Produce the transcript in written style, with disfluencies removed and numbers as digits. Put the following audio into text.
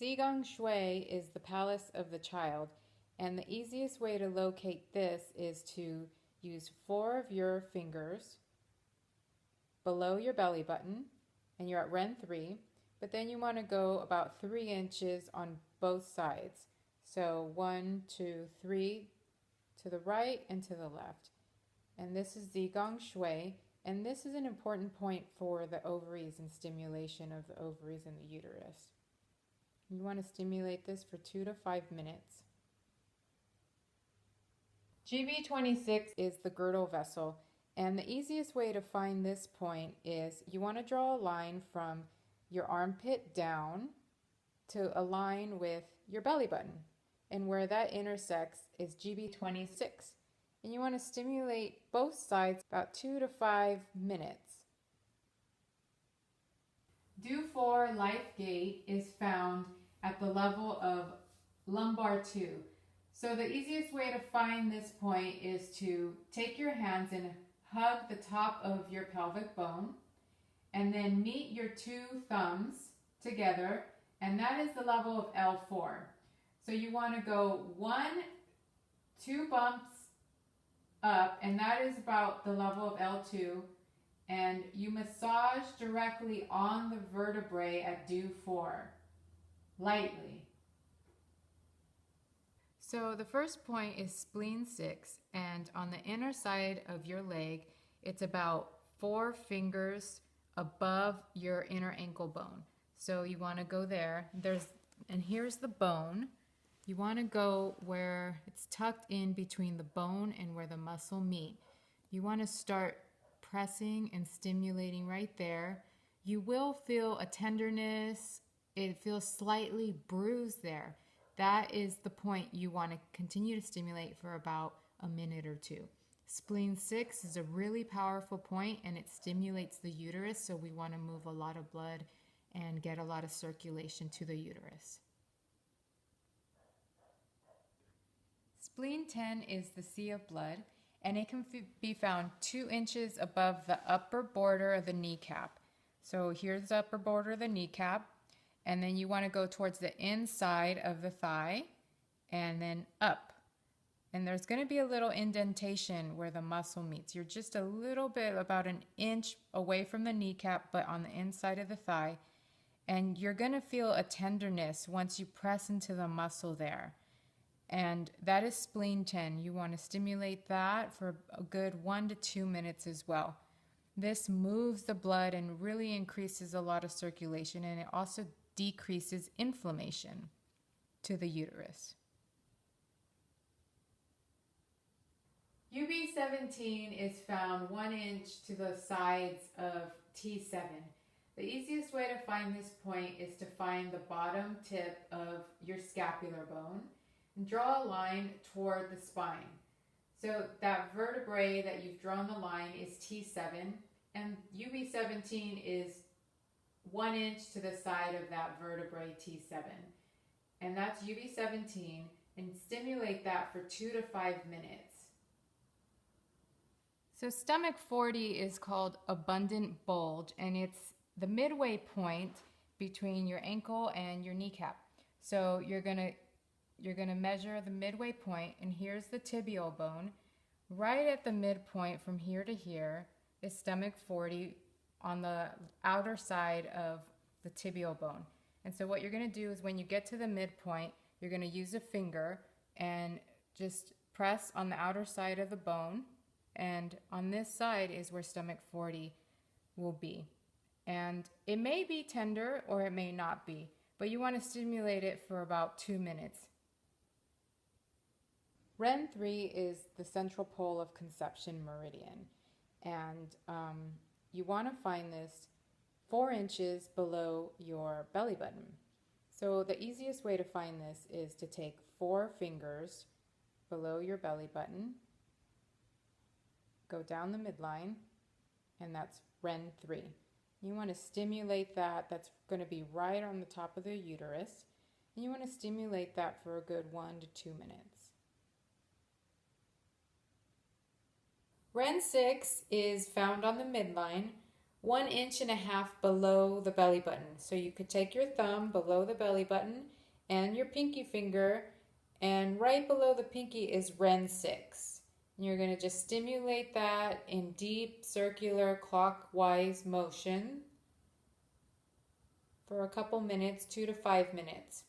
Zigong Shui is the palace of the child, and the easiest way to locate this is to use 4 of your fingers below your belly button, and you're at Ren 3, but then you want to go about 3 inches on both sides. So 1, 2, 3 to the right and to the left. And this is Zigong Shui, and this is an important point for the ovaries and stimulation of the ovaries and the uterus. You want to stimulate this for 2 to 5 minutes. GB26 is the girdle vessel, and the easiest way to find this point is you want to draw a line from your armpit down to align with your belly button, and where that intersects is GB26, and you want to stimulate both sides about 2 to 5 minutes. Do 4 life gate is found at the level of lumbar 2. So the easiest way to find this point is to take your hands and hug the top of your pelvic bone, and then meet your 2 thumbs together, and that is the level of L4. So you want to go 2 bumps up, and that is about the level of L2, and you massage directly on the vertebrae at Do4, lightly. So the first point is spleen 6, and on the inner side of your leg, it's about 4 fingers above your inner ankle bone. So you want to go there. And here's the bone. You want to go where it's tucked in between the bone and where the muscle meet. You want to start pressing and stimulating right there. You will feel a tenderness. It feels slightly bruised there. That is the point you want to continue to stimulate for about a minute or 2. Spleen 6 is a really powerful point, and it stimulates the uterus, so we want to move a lot of blood and get a lot of circulation to the uterus. Spleen 10 is the sea of blood, and it can be found 2 inches above the upper border of the kneecap. So here's the upper border of the kneecap, and then you want to go towards the inside of the thigh and then up. And there's going to be a little indentation where the muscle meets. You're just a little bit, about an inch away from the kneecap, but on the inside of the thigh. And you're going to feel a tenderness once you press into the muscle there. And that is spleen 10. You want to stimulate that for a good 1 to 2 minutes as well. This moves the blood and really increases a lot of circulation, and it also decreases inflammation to the uterus. UB17 is found 1 inch to the sides of T7. The easiest way to find this point is to find the bottom tip of your scapular bone and draw a line toward the spine. So that vertebrae that you've drawn the line is T7, and UB17 is 1 inch to the side of that vertebrae T7. And that's UB17, and stimulate that for 2 to 5 minutes. So stomach 40 is called abundant bulge, and it's the midway point between your ankle and your kneecap. So you're gonna measure the midway point, and here's the tibial bone. Right at the midpoint from here to here is stomach 40 on the outer side of the tibial bone. And so what you're going to do is when you get to the midpoint, you're going to use a finger and just press on the outer side of the bone, and on this side is where stomach 40 will be. And it may be tender or it may not be, but you want to stimulate it for about 2 minutes. Ren 3 is the central pole of conception meridian, and you want to find this 4 inches below your belly button. So the easiest way to find this is to take 4 fingers below your belly button, go down the midline, and that's Ren 3. You want to stimulate that. That's going to be right on the top of the uterus, and you want to stimulate that for a good 1 to 2 minutes. Ren 6 is found on the midline, 1.5 inches below the belly button. So you could take your thumb below the belly button and your pinky finger, and right below the pinky is Ren 6. And you're going to just stimulate that in deep circular clockwise motion for a couple minutes, 2 to 5 minutes.